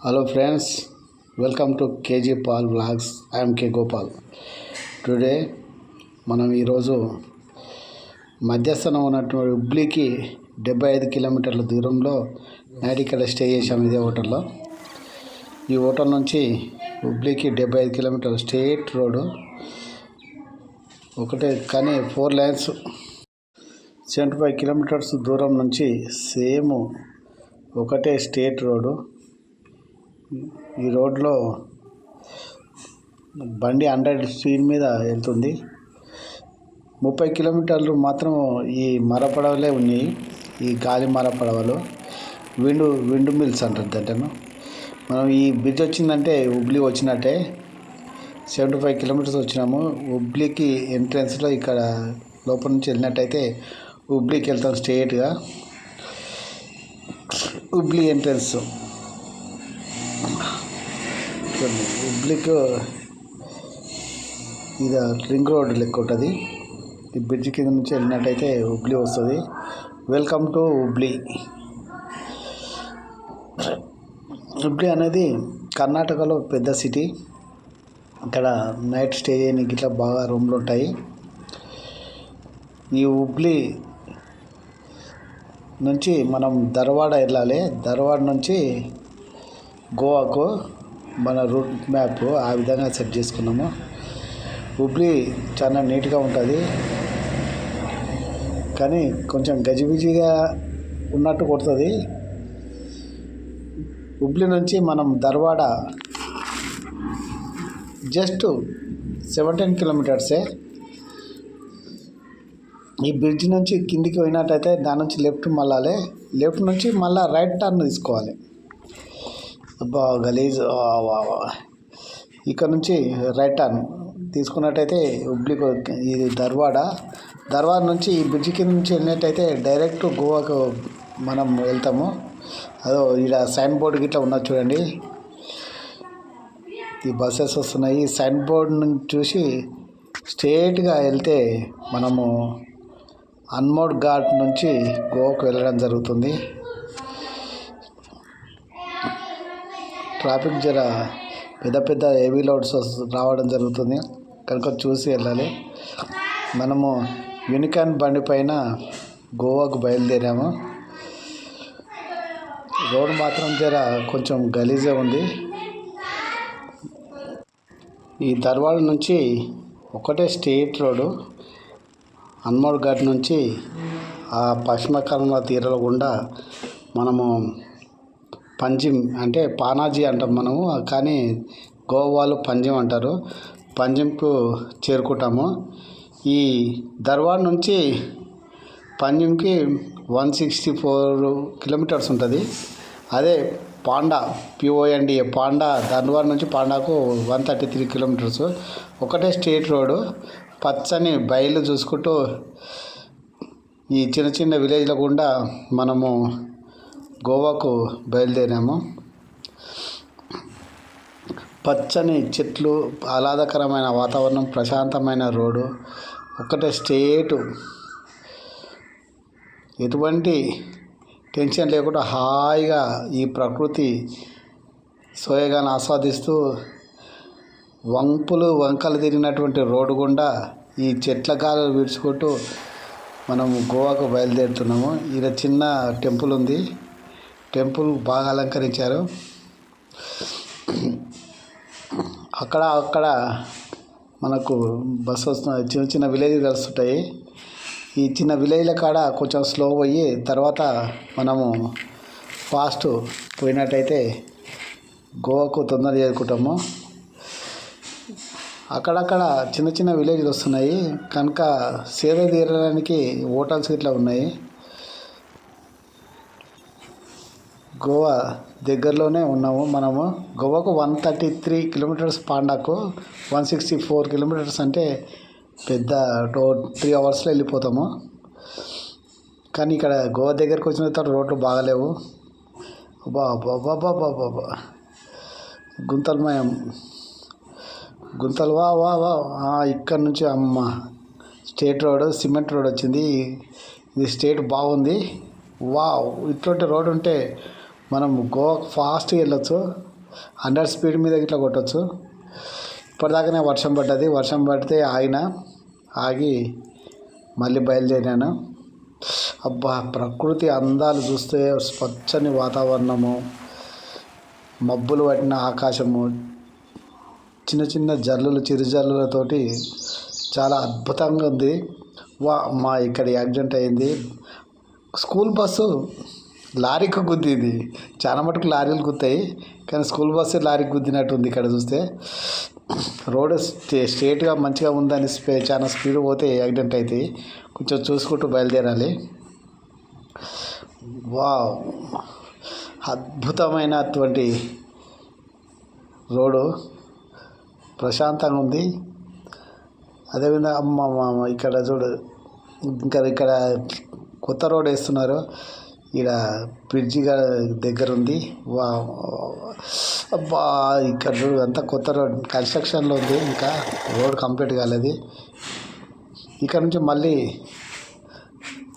Hello friends, welcome to KG Paul Vlogs. I am K Gopal. Today మనం ఈరోజు మధ్యస్థనం ఉన్నటువంటి హుబ్లీకి 75 కిలోమీటర్ల దూరంలో నైట్ ఇక్కడ స్టే చేసాం. ఇదే హోటల్లో. ఈ హోటల్ నుంచి హుబ్లీకి 75 కిలోమీటర్ల స్ట్రేట్ రోడ్డు ఒకటే, కానీ 4 లైన్స్ 75 కిలోమీటర్స్ దూరం నుంచి సేమ్ ఒకటే స్ట్రేట్ రోడ్డు. ఈ రోడ్లో బండి 100 స్పీడ్ మీద వెళ్తుంది. 30 కిలోమీటర్లు మాత్రం ఈ మరపడవలే ఉన్నాయి. ఈ గాలి మరపడవలు విండ్ మిల్స్ అంటారు దాంట్లో. మనం ఈ బ్రిడ్జ్ వచ్చిందంటే హుబ్లీ వచ్చినట్టే. 75 కిలోమీటర్స్ వచ్చినాము. హుబ్లీకి ఎంట్రన్స్లో ఇక్కడ లోపల నుంచి వెళ్ళినట్టయితే హుబ్లీకి వెళ్తాం స్ట్రేట్గా. హుబ్లీ ఎంట్రన్స్ హుబ్లీకి ఇది రింగ్ రోడ్ లెక్క ఉంటుంది. ఈ బ్రిడ్జ్ కింద నుంచి వెళ్ళినట్టయితే హుబ్లీ వస్తుంది. Welcome to Hubli. హుబ్లీ అనేది కర్ణాటకలో పెద్ద సిటీ. ఇక్కడ నైట్ స్టే చేయడానికి ఇట్లా బాగా రూమ్లు ఉంటాయి. ఈ హుబ్లీ నుంచి మనం ధార్వాడ వెళ్ళాలి. ధార్వాడ నుంచి గోవాకు మన రూట్ మ్యాప్ ఆ విధంగా సెట్ చేసుకున్నాము. హుబ్లీ చాలా నీట్గా ఉంటుంది, కానీ కొంచెం గజిబిజిగా ఉన్నట్టు కొడుతుంది. హుబ్లీ నుంచి మనం ధార్వాడ జస్ట్ 17 కిలోమీటర్సే. ఈ బ్రిడ్జ్ నుంచి కిందికి పోయినట్టయితే దాని నుంచి లెఫ్ట్ మళ్ళాలి. లెఫ్ట్ నుంచి మళ్ళీ రైట్ టర్న్ తీసుకోవాలి. అబ్బా గలీజ్. ఇక్కడ నుంచి రైట్ టర్న్ తీసుకున్నట్టయితే హుబ్లీకి ఇది ధార్వాడ నుంచి ఈ బ్రిడ్జ్ కింద నుంచి వెళ్ళినట్టయితే డైరెక్ట్ గోవాకు మనం వెళ్తాము. అదో ఇక్కడ సైన్ బోర్డు గిట్లా ఉన్నది చూడండి. ఈ బస్సెస్ వస్తున్నాయి. ఈ సైన్ బోర్డు నుంచి చూసి స్ట్రేట్గా వెళ్తే మనము అన్మోడ్ ఘాట్ నుంచి గోవాకు వెళ్ళడం జరుగుతుంది. ట్రాఫిక్ జర పెద్ద హెవీ లోడ్స్ రావడం జరుగుతుంది కనుక చూసి వెళ్ళాలి. మనము యూనికార్న్ బండి పైన గోవాకు బయలుదేరాము. రోడ్ మాత్రం జర కొంచెం గలీజే ఉంది. ఈ ధార్వాడ నుంచి ఒకటే స్ట్రేట్ రోడ్డు. అన్మోడ్ ఘాట్ నుంచి ఆ పశ్చిమ కనుమల తీరాల గుండా మనము పంజిం అంటే పానాజీ అంటాం మనము, కానీ గోవా వాళ్ళు పంజిం అంటారు. పంజింకు చేరుకుంటాము. ఈ ధార్వాడ నుంచి పంజింకి 164 కిలోమీటర్స్ ఉంటుంది. అదే పాండా PONDA పాండా ధార్వాడ నుంచి పాండాకు 133 కిలోమీటర్స్. ఒకటే స్ట్రేట్ రోడ్డు. పచ్చని బయలు చూసుకుంటూ ఈ చిన్న విలేజ్ల గుండా మనము గోవాకు బయలుదేరాము. పచ్చని చెట్లు, ఆహ్లాదకరమైన వాతావరణం, ప్రశాంతమైన రోడ్డు, ఒక్కటే స్ట్రేటు. ఎటువంటి టెన్షన్ లేకుండా హాయిగా ఈ ప్రకృతి సోయగాన్ని ఆస్వాదిస్తూ వంకలు తిరిగినటువంటి రోడ్డు గుండా ఈ చెట్ల గాలులు విడుచుకుంటూ మనము గోవాకు బయలుదేరుతున్నాము. ఇక్కడ చిన్న టెంపుల్ ఉంది. టెంపుల్ బాగా అలంకరించారు. అక్కడ మనకు బస్సు వస్తుంది. చిన్న విలేజ్ కలుస్తుంటాయి. ఈ చిన్న విలేజ్ల కాడ కొంచెం స్లో పోయి తర్వాత మనము ఫాస్ట్ పోయినట్టయితే గోవాకు తొందర చేరుకుంటాము. అక్కడక్కడ చిన్న విలేజ్లు వస్తున్నాయి కనుక సేద తీరడానికి హోటల్స్ ఇట్లా ఉన్నాయి. గోవా దగ్గరలోనే ఉన్నాము మనము. గోవాకు 133 కిలోమీటర్స్, పాండాకు 164 కిలోమీటర్స్. అంటే పెద్ద 3 అవర్స్లో వెళ్ళిపోతాము. కానీ ఇక్కడ గోవా దగ్గరికి వచ్చిన తర్వాత రోడ్లు బాగాలేవు. బాబా గుంతలమయం గుంతలు. వా ఇక్కడ నుంచి అమ్మ స్టేట్ రోడ్, సిమెంట్ రోడ్ వచ్చింది. ఇది స్టేట్ బాగుంది. ఇట్లాంటి రోడ్ ఉంటే మనం గోవాకు ఫాస్ట్గా వెళ్ళొచ్చు. 100 స్పీడ్ మీద ఇట్లా కొట్టచ్చు. ఇప్పటిదాకానే వర్షం పడ్డది. వర్షం పడితే ఆగి మళ్ళీ బయలుదేరాను. అబ్బా, ప్రకృతి అందాలు చూస్తే పచ్చని వాతావరణము, మబ్బులు పట్టిన ఆకాశము, చిన్న చిన్న జల్లులు, చిరుజల్లులతోటి చాలా అద్భుతంగా ఉంది. మా ఇక్కడ యాక్సిడెంట్ అయింది. స్కూల్ బస్సు లారీకి గుద్దింది. చాలా మటుకు లారీలు గుద్దాయి, కానీ స్కూల్ బస్సు లారీకి గుద్దినట్టుంది. ఇక్కడ చూస్తే రోడ్ స్ట్రేట్గా మంచిగా ఉందని చాలా స్పీడ్ పోతే యాక్సిడెంట్ అవుతాయి. కొంచెం చూసుకుంటూ బయలుదేరాలి. వావ్, అద్భుతమైనటువంటి రోడ్డు, ప్రశాంతంగా ఉంది. అదేవిధంగా ఇక్కడ చూడు, ఇక్కడ కొత్త రోడ్ వేస్తున్నారు. ఇక్కడ బ్రిడ్జి దగ్గర ఉంది. అబ్బా, ఇక్కడ చూడు, అంతా కొత్త రోడ్ కన్స్ట్రక్షన్లో ఉంది. ఇంకా రోడ్ కంప్లీట్ కాలేదు. ఇక్కడ నుంచి మళ్ళీ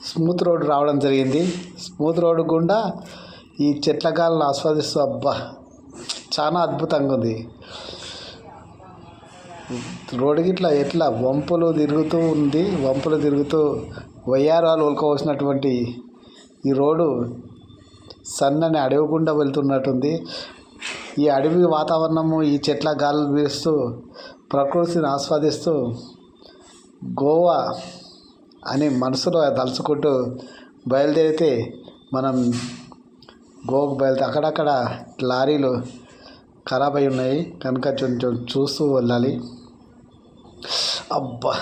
స్మూత్ రోడ్ రావడం జరిగింది. స్మూత్ రోడ్ గుండా ఈ చెట్ల గాలను ఆస్వాదిస్తూ, అబ్బా చాలా అద్భుతంగా ఉంది. రోడ్డు గిట్లా ఎట్లా వంపులు తిరుగుతూ వయ్యారాలు ఉల్కపోసినటువంటి ఈ రోడ్డు సన్నని అడవి గుండా వెళ్తున్నట్టుంది. ఈ అడవి వాతావరణము, ఈ చెట్ల గాలులు వీస్తూ ప్రకృతిని ఆస్వాదిస్తూ గోవా అని మనసులో తలుచుకుంటూ బయలుదేరితే మనం గోవాకు బయలుదేరి అక్కడక్కడ లారీలు ఖరాబ్ అయి ఉన్నాయి కనుక కొంచెం చూస్తూ వెళ్ళాలి. అబ్బా,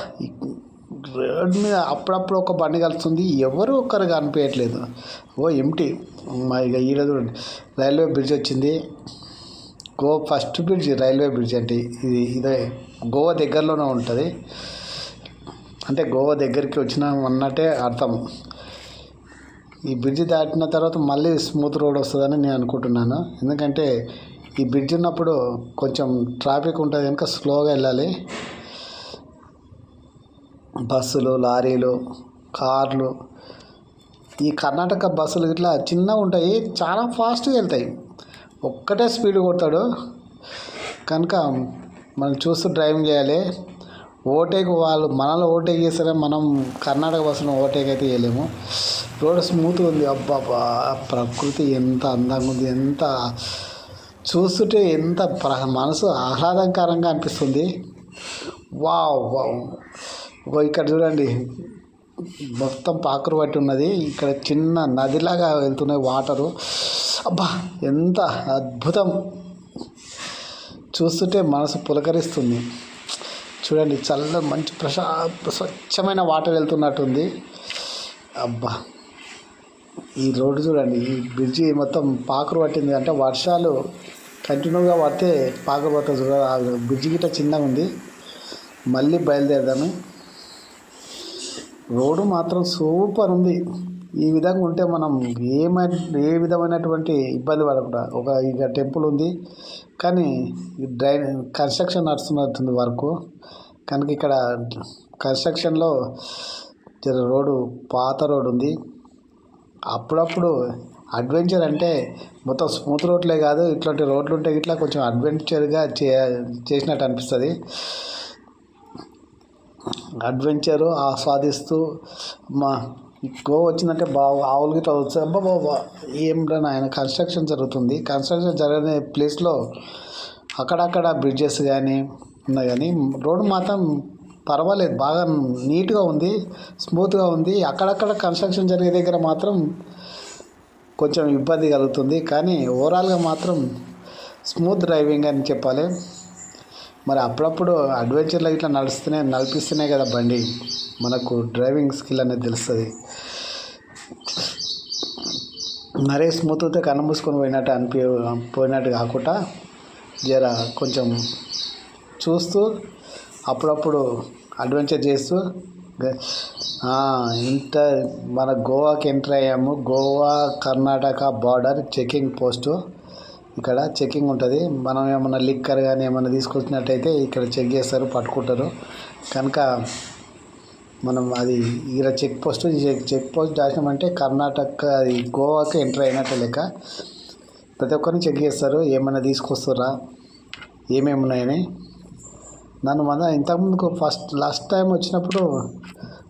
రోడ్ మీద అప్పుడప్పుడు ఒక బండి కలుస్తుంది, ఎవరు ఒక్కరు కనిపించట్లేదు. ఎంటీ. ఇక ఈడ రైల్వే బ్రిడ్జ్ వచ్చింది. Goa first bridge railway bridge అంటే ఇదే గోవా దగ్గరలోనే ఉంటుంది. అంటే గోవా దగ్గరికి వచ్చినాం అన్నట్టే అర్థం. ఈ బ్రిడ్జ్ దాటిన తర్వాత మళ్ళీ స్మూత్ రోడ్ వస్తుందని నేను అనుకుంటున్నాను. ఎందుకంటే ఈ బ్రిడ్జ్ ఉన్నప్పుడు కొంచెం ట్రాఫిక్ ఉంటుంది కనుక స్లోగా వెళ్ళాలి. బస్సులు, లారీలు, కార్లు, ఈ కర్ణాటక బస్సులు ఇట్లా చిన్నగా ఉంటాయి, చాలా ఫాస్ట్గా వెళ్తాయి. ఒక్కటే స్పీడ్ కొడతాడు కనుక మనం చూస్తూ డ్రైవింగ్ చేయాలి. వాళ్ళు మనలో ఓవర్టేక్ చేస్తారే, మనం కర్ణాటక బస్సులో ఓవర్టేక్ అయితే చేయలేము. రోడ్ స్మూత్గా ఉంది. అబ్బాబా, ప్రకృతి ఎంత అందంగా ఉంది, ఎంత చూస్తుంటే ఎంత మనసు ఆహ్లాదకరంగా అనిపిస్తుంది. Wow wow. ఇక్కడ చూడండి, మొత్తం పాకురు పట్టి ఉన్నది. ఇక్కడ చిన్న నదిలాగా వెళ్తున్నాయి వాటరు. అబ్బా, ఎంత అద్భుతం, చూస్తుంటే మనసు పులకరిస్తుంది. చూడండి, మంచి స్వచ్ఛమైన వాటర్ వెళ్తున్నట్టుంది. అబ్బా, ఈ రోడ్డు చూడండి, ఈ బ్రిడ్జి మొత్తం పాకురు పట్టింది. అంటే వర్షాలు కంటిన్యూగా పడితే పాకురు పడుతుంది. చూడాలి, బ్రిడ్జి గిట్ట చిన్నగా ఉంది. మళ్ళీ బయలుదేరదాము. రోడ్డు మాత్రం సూపర్ ఉంది. ఈ విధంగా ఉంటే మనం ఏ విధమైనటువంటి ఇబ్బంది పడకుండా. ఇక టెంపుల్ ఉంది, కానీ కన్స్ట్రక్షన్ నడుస్తున్నట్టుంది వర్క్ కనుక ఇక్కడ కన్స్ట్రక్షన్లో రోడ్డు పాత రోడ్డు ఉంది. అప్పుడప్పుడు అడ్వెంచర్ అంటే మొత్తం స్మూత్ రోడ్లే కాదు, ఇట్లాంటి రోడ్లు ఉంటే ఇట్లా కొంచెం అడ్వెంచర్గా చేసినట్టు అనిపిస్తుంది. అడ్వెంచరు ఆస్వాదిస్తూ గోవా వచ్చిందంటే బాగా ఆవులు గిట్లా వచ్చి అబ్బా బాబా ఏమిరా ఆయన కన్స్ట్రక్షన్ జరుగుతుంది. కన్స్ట్రక్షన్ జరిగిన ప్లేస్లో అక్కడక్కడ బ్రిడ్జెస్ కానీ ఉన్నాయి, కానీ రోడ్డు మాత్రం పర్వాలేదు, బాగా నీట్గా ఉంది, స్మూత్గా ఉంది. అక్కడక్కడ కన్స్ట్రక్షన్ జరిగే దగ్గర మాత్రం కొంచెం ఇబ్బంది కలుగుతుంది, కానీ ఓవరాల్గా మాత్రం స్మూత్ డ్రైవింగ్ అని చెప్పాలి. మరి అప్పుడప్పుడు అడ్వెంచర్లో ఇట్లా నడిపిస్తేనే కదా బండి మనకు డ్రైవింగ్ స్కిల్ అనేది తెలుస్తుంది. మరే స్మూత్ అయితే కన్ను మూసుకొని పోయినట్టు కాకుండా జర కొంచెం చూస్తూ అప్పుడప్పుడు అడ్వెంచర్ చేస్తూ మన గోవాకి ఎంటర్ అయ్యాము. Goa Karnataka border checking post. ఇక్కడ చెకింగ్ ఉంటుంది. మనం ఏమన్నా లిక్కర్ కానీ ఏమన్నా తీసుకొచ్చినట్టయితే ఇక్కడ చెక్ చేస్తారు, పట్టుకుంటారు. కనుక మనం అది ఇక్కడ చెక్ పోస్ట్ దాచినామంటే కర్ణాటక గోవాకి ఎంటర్ అయినట్టు లెక్క. ప్రతి ఒక్కరిని చెక్ చేస్తారు, ఏమైనా తీసుకొస్తారా, ఏమేమి ఉన్నాయని. నన్ను ఇంతకుముందుకు లాస్ట్ టైం వచ్చినప్పుడు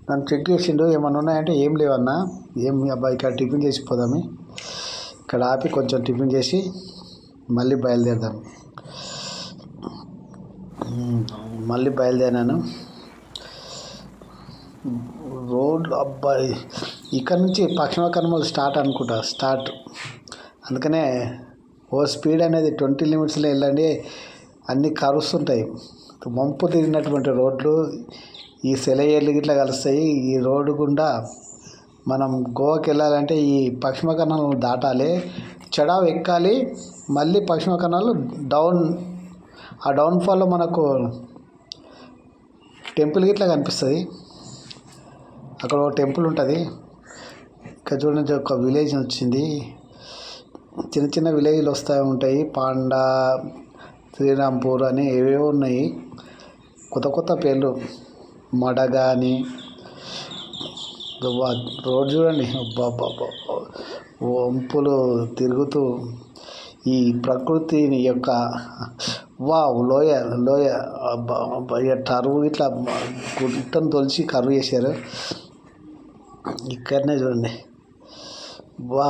నన్ను చెక్ చేసిండు, ఏమన్నా ఉన్నాయంటే ఏం లేవన్నా, ఏం అబ్బాయి ఇక్కడ టిఫిన్ చేసి పోదాము, ఇక్కడ ఆపి కొంచెం టిఫిన్ చేసి మళ్ళీ బయలుదేరాను. రోడ్లు అబ్బాయి ఇక్కడ నుంచి పశ్చిమ కనుమలు స్టార్ట్. అందుకనే ఓ స్పీడ్ అనేది 20 లిమిట్స్లో వెళ్ళండి. అన్నీ కర్వ్స్ ఉంటాయి, వంపు తిరిగినటువంటి రోడ్లు, ఈ సెలయేర్లు గిట్లా కలుస్తాయి. ఈ రోడ్డు గుండా మనం గోవాకి వెళ్ళాలంటే ఈ పశ్చిమ కన్నాలు దాటాలి, చడావ్ ఎక్కాలి, మళ్ళీ పశ్చిమ కన్నాలు ఆ డౌన్ఫాల్లో మనకు టెంపుల్ గిట్లా కనిపిస్తుంది. అక్కడ ఒక టెంపుల్ ఉంటుంది. ఇక్కడ చూడండి, ఒక విలేజ్ వచ్చింది. చిన్న చిన్న విలేజ్లు వస్తూ ఉంటాయి, పాండా, శ్రీరాంపూర్ అని ఏవేవో ఉన్నాయి, కొత్త పేర్లు, మడగా అని. రోడ్ చూడండి, వంపులు తిరుగుతూ ఈ ప్రకృతిని యొక్క లోయ కరువు ఇట్లా గుట్టను తొలిచి కరువు చేశారు. ఇక్కడనే చూడండి, వా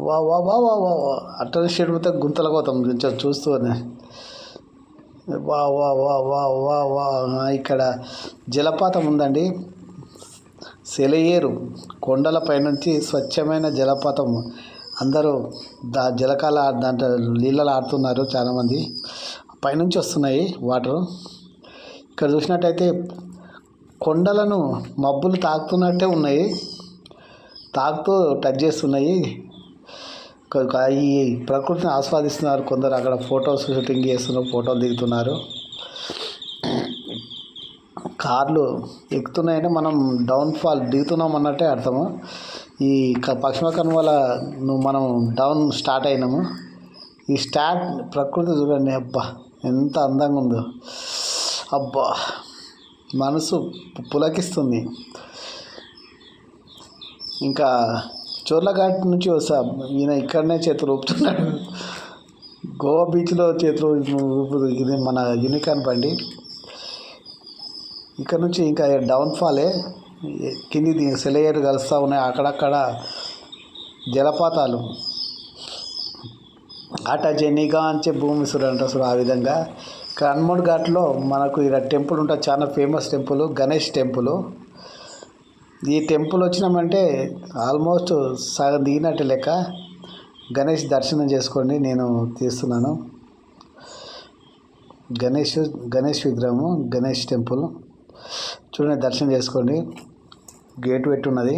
వా వా వా వా వా అట్టని షేడ్ పోతే గుంతలకు పోతాం చూస్తూనే. వా వా వా వా వా వా ఇక్కడ జలపాతం ఉందండి, సెలయేరు కొండలపై నుంచి స్వచ్ఛమైన జలపాతం. అందరూ దాంట్లో నీళ్ళలో ఆడుతున్నారు, చాలామంది పైనుంచి వస్తున్నాయి వాటర్. ఇక్కడ చూసినట్టయితే కొండలను మబ్బులు తాకుతున్నట్టే ఉన్నాయి, తాకుతూ టచ్ చేస్తున్నాయి. ఈ ప్రకృతిని ఆస్వాదిస్తున్నారు కొందరు. అక్కడ ఫొటోస్ షూటింగ్ చేస్తున్నారు, ఫోటోలు దిగుతున్నారు. కార్లు ఎక్కుతున్నాయంటే మనం డౌన్ఫాల్ దిగుతున్నాం అన్నట్టే అర్థము. ఈ పశ్చిమ కనుమల మనం స్టార్ట్ అయినాము. ఈ ప్రకృతి చూడండి, అబ్బా ఎంత అందంగా ఉందో, అబ్బా మనసు పులకిస్తుంది. ఇంకా చోర్లఘాట్ నుంచి ఈయన ఇక్కడనే చేతులు ఊపుతున్నాడు. గోవా బీచ్లో చేతులు ఊపుతుంది, ఇది మన యూనికార్న్ బండి. ఇక్కడ నుంచి ఇంకా డౌన్ఫాలే, కింది సెలయేరు కలుస్తూ ఉన్నాయి, అక్కడక్కడ జలపాతాలు. ఆట జెనిగా అంచే భూమి సురు అంటారు చూడు, ఆ విధంగా. ఇక్కడ హనుమాన్ ఘాట్లో మనకు ఇక్కడ టెంపుల్ ఉంటుంది, చాలా ఫేమస్ టెంపుల్, గణేష్ టెంపుల్. ఈ టెంపుల్ వచ్చినామంటే ఆల్మోస్ట్ సగం దిగినట్టు లెక్క. గణేష్ దర్శనం చేసుకోండి, నేను తీస్తున్నాను. గణేష్ విగ్రహము, గణేష్ టెంపుల్ చూడండి, దర్శనం చేసుకోండి. గేట్ పెట్టున్నది.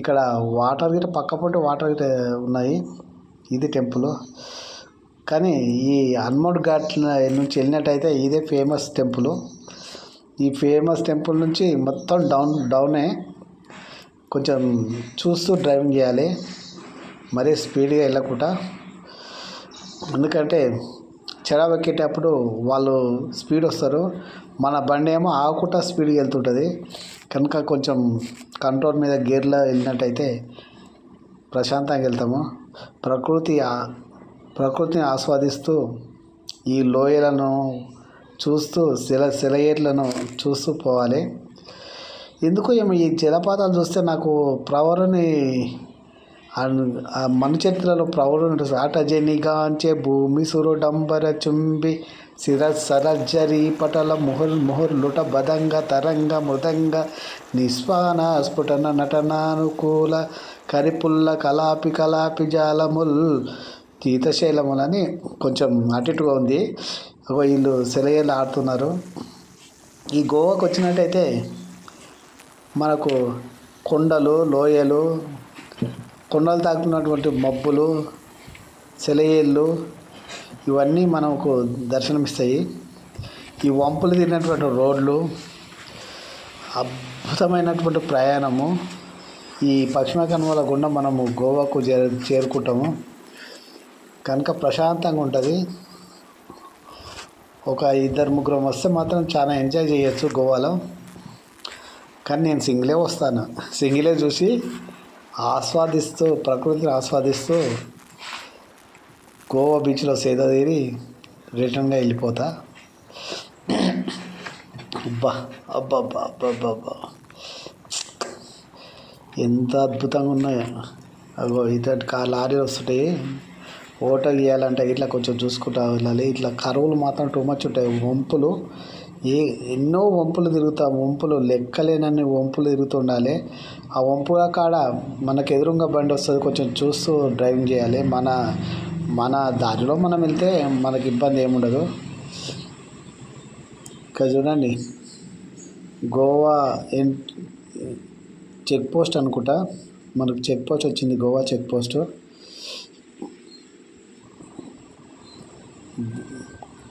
ఇక్కడ వాటర్ గిట్ట పక్కపొంటి వాటర్ గిట్ట ఉన్నాయి. ఇది టెంపుల్. కానీ ఈ హనుమాన్ ఘాట్ నుంచి వెళ్ళినట్టయితే ఇదే ఫేమస్ టెంపుల్. ఈ ఫేమస్ టెంపుల్ నుంచి మొత్తం డౌనే. కొంచెం చూస్తూ డ్రైవింగ్ చేయాలి, మరీ స్పీడ్గా వెళ్ళకుండా. ఎందుకంటే చెరావు ఎక్కేటప్పుడు వాళ్ళు స్పీడ్ వస్తారు, మన బండి ఏమో ఆగకుండా స్పీడ్గా వెళ్తుంటుంది. కనుక కొంచెం కంట్రోల్ మీద గేర్లో వెళ్ళినట్టయితే ప్రశాంతంగా వెళ్తాము. ప్రకృతిని ఆస్వాదిస్తూ ఈ లోయలను చూస్తూ సెలయేర్లను చూస్తూ పోవాలి. ఎందుకో ఏమో ఈ జలపాతాలు చూస్తే నాకు ప్రవరుని ఆ మన చరిత్రలో ప్రవరుని ఉంటుంది. ఆట జనిగాంచే భూమి సురుడంబర చుంబి సరజ్జరి పటల ముహుర్లుట బదంగ తరంగ మృదంగ నిస్వాన స్ఫుటన నటనానుకూల కరిపుల్ల కలాపి జాలముల్ తీతశైలములని కొంచెం అటుగా ఉంది. వీళ్ళు సెలయేళ్ళు ఆడుతున్నారు. ఈ గోవాకు వచ్చినట్టయితే మనకు కొండలు, లోయలు, కొండలు తాకుతున్నటువంటి మబ్బులు, సెలయేళ్ళు ఇవన్నీ మనకు దర్శనమిస్తాయి. ఈ వంపులు తిరిగినటువంటి రోడ్లు, అద్భుతమైనటువంటి ప్రయాణము. ఈ పశ్చిమ కనుమల గుండా మనము గోవాకు చేరుకుంటాము. కనుక ప్రశాంతంగా ఉంటుంది. ఒక 2-3 వస్తే మాత్రం చాలా ఎంజాయ్ చేయొచ్చు గోవాలో. కానీ నేను సింగిలే వస్తాను, సింగిలే చూసి ఆస్వాదిస్తూ ప్రకృతిని ఆస్వాదిస్తూ గోవా బీచ్లో సేద తీరి రిటర్న్గా వెళ్ళిపోతా. అబ్బా అబ్బా అబ్బా అబ్బా అబ్బా అబ్బా ఎంత అద్భుతంగా ఉన్నాయో. అగో ఇటు లారీలు వస్తుంటాయి. ఓటర్ గీయాలంటే ఇట్లా కొంచెం చూసుకుంటా వెళ్ళాలి. ఇట్లా కరువులు మాత్రం టూ మచ్ ఉంటాయి. వంపులు ఎన్నో వంపులు తిరుగుతాం. వంపులు లెక్కలేనన్ని వంపులు తిరుగుతుండాలి. ఆ వంపుల కాడ మనకు ఎదురుగా బండి వస్తుంది, కొంచెం చూస్తూ డ్రైవింగ్ చేయాలి. మన దారిలో మనం వెళ్తే మనకి ఇబ్బంది ఏముండదు. ఇక్కడ చూడండి, గోవా చెక్ పోస్ట్ అనుకుంటా. మనకు చెక్ పోస్ట్ వచ్చింది, గోవా చెక్ పోస్ట్.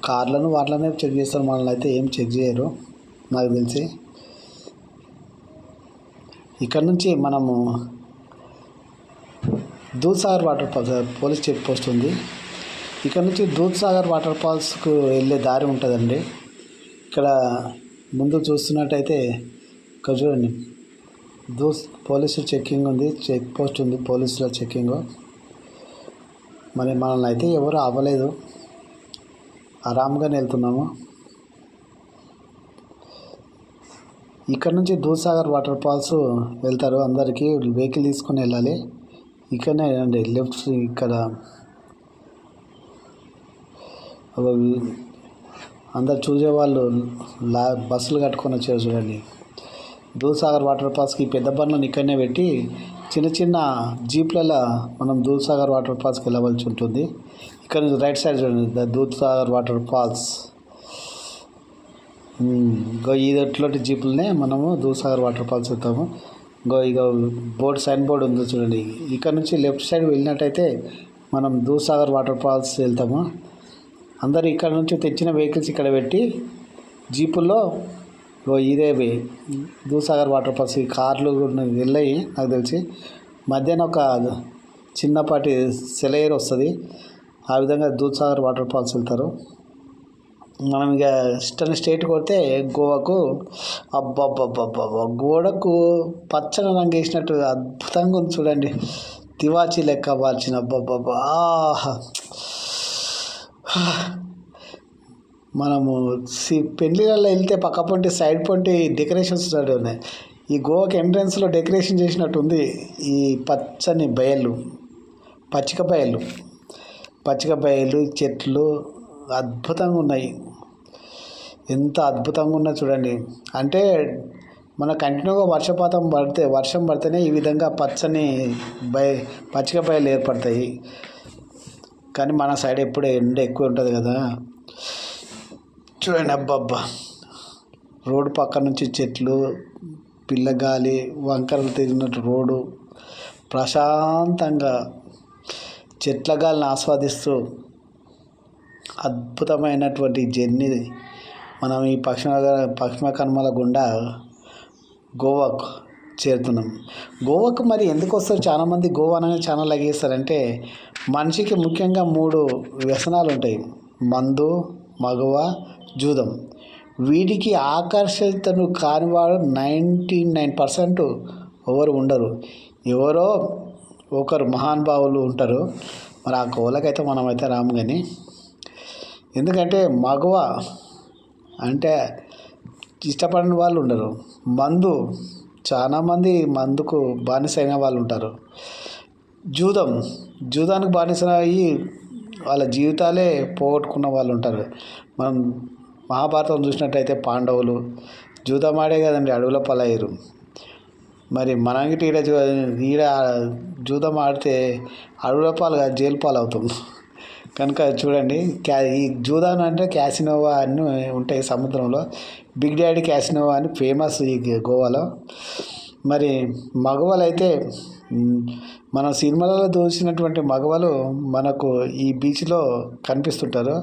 కార్లను వాటిలోనే చెక్ చేస్తారు, మనల్ని అయితే ఏం చెక్ చేయరు నాకు తెలిసి. ఇక్కడ నుంచి మనము Dudhsagar water falls police check post ఉంది. ఇక్కడ నుంచి దూద్సాగర్ వాటర్ ఫాల్స్కు వెళ్ళే దారి ఉంటుందండి. ఇక్కడ ముందు చూస్తున్నట్టయితే ఇక్కడ చూడండి, పోలీసు చెక్కింగ్ ఉంది, చెక్ పోస్ట్ ఉంది, పోలీసుల చెక్కింగ్. మరి మనల్ని అయితే ఎవరు ఆపలేదు, ఆరాంగానే వెళ్తున్నాము. ఇక్కడ నుంచి దూద్సాగర్ వాటర్ ఫాల్స్ వెళ్తారు, అందరికీ వెహికల్ తీసుకొని వెళ్ళాలి. ఇక్కడనే అండి లెఫ్ట్, ఇక్కడ అందరు చూసేవాళ్ళు బస్సులు కట్టుకొని వచ్చారు చూడండి. దూద్సాగర్ వాటర్ ఫాల్స్కి పెద్ద బండ్లను ఇక్కడనే పెట్టి చిన్న చిన్న జీప్లలో మనం దూద్సాగర్ వాటర్ ఫాల్స్కి వెళ్ళవలసి ఉంటుంది. ఇక్కడ నుంచి రైట్ సైడ్ చూడండి, ద దూద్సాగర్ వాటర్ ఫాల్స్. ఇదట్లాంటి జీపులనే మనము దూద్సాగర్ వాటర్ ఫాల్స్ వెళ్తాము. ఇక సైన్ బోర్డు ఉందో చూడండి. ఇక్కడ నుంచి లెఫ్ట్ సైడ్ వెళ్ళినట్టయితే మనం దూద్సాగర్ వాటర్ ఫాల్స్ వెళ్తాము. అందరు ఇక్కడ నుంచి తెచ్చిన వెహికల్స్ ఇక్కడ పెట్టి జీపుల్లో ఇదే దూద్సాగర్ వాటర్ ఫాల్స్ ఈ కార్లు వెళ్ళాయి నాకు తెలిసి. మధ్యాహ్నం ఒక చిన్నపాటి సెలయేరు వస్తుంది, ఆ విధంగా దూద్సాగర్ వాటర్ ఫాల్స్ వెళ్తారు. మనం ఇక స్టేట్ కొడితే గోవాకు. అబ్బబ్బబ్బబ్బబ్బా, గోడకు పచ్చని రంగు వేసినట్టు అద్భుతంగా ఉంది చూడండి, తివాచి లెక్క వాల్చిన. అబ్బబ్బబ్బా, మనము పెళ్ళిళ్ళలో వెళ్తే పక్క పొంటి సైడ్ పొంటి డెకరేషన్స్ ఉన్నాయి. ఈ గోవాకి ఎంట్రన్స్లో డెకరేషన్ చేసినట్టు ఉంది. ఈ పచ్చని బయళ్ళు, పచ్చిక బయళ్ళు, చెట్లు అద్భుతంగా ఉన్నాయి. ఎంత అద్భుతంగా ఉన్నాయి చూడండి. అంటే మన కంటిన్యూగా వర్షం పడితేనే ఈ విధంగా పచ్చిక బయలు ఏర్పడతాయి. కానీ మన సైడ్ ఎప్పుడు ఎండ ఎక్కువ ఉంటుంది కదా చూడండి. అబ్బబ్బా, రోడ్డు పక్క నుంచి చెట్లు, పిల్లగాలి, వంకరలు తిరిగినట్టు రోడ్డు, ప్రశాంతంగా చెట్ల గాలిని ఆస్వాదిస్తూ అద్భుతమైనటువంటి జర్నీ మనం ఈ పశ్చిమ కనుమల గుండా గోవాకు చేరుతున్నాం. గోవాకు మరి ఎందుకు వస్తారు చాలామంది, గోవా అనేది చాలా లగేస్తారంటే మనిషికి ముఖ్యంగా 3 వ్యసనాలు ఉంటాయి: మందు, మగవ, జూదం. వీటికి ఆకర్షితను కానివాడు 99% ఎవరు ఉండరు. ఎవరో ఒకరు మహానుభావులు ఉంటారు. మరి ఆ కోలకైతే మనమైతే రాము. కానీ ఎందుకంటే మగవ అంటే ఇష్టపడిన వాళ్ళు ఉండరు. చాలామంది మందుకు బానిసైన వాళ్ళు ఉంటారు. జూదానికి బానిస అయ్యి వాళ్ళ జీవితాలే పోగొట్టుకున్న వాళ్ళు ఉంటారు. మనం మహాభారతం చూసినట్టయితే పాండవులు జూదం ఆడే కదండి అడవుల పాలయ్యారు. మరి మనంగిటి ఈడ జూదం ఆడితే అడవుల పాలు కాదు, జైలు పాలు అవుతాం. కనుక చూడండి, ఈ జూదాన్ అంటే క్యాసినోవా అన్నీ ఉంటాయి సముద్రంలో. బిగ్ డాడీ క్యాసినోవా అని ఫేమస్ ఈ గోవాలో. మరి మగవాళ్ళు అయితే మన సినిమాలలో చూసినటువంటి మగవాళ్ళు మనకు ఈ బీచ్లో కనిపిస్తుంటారు.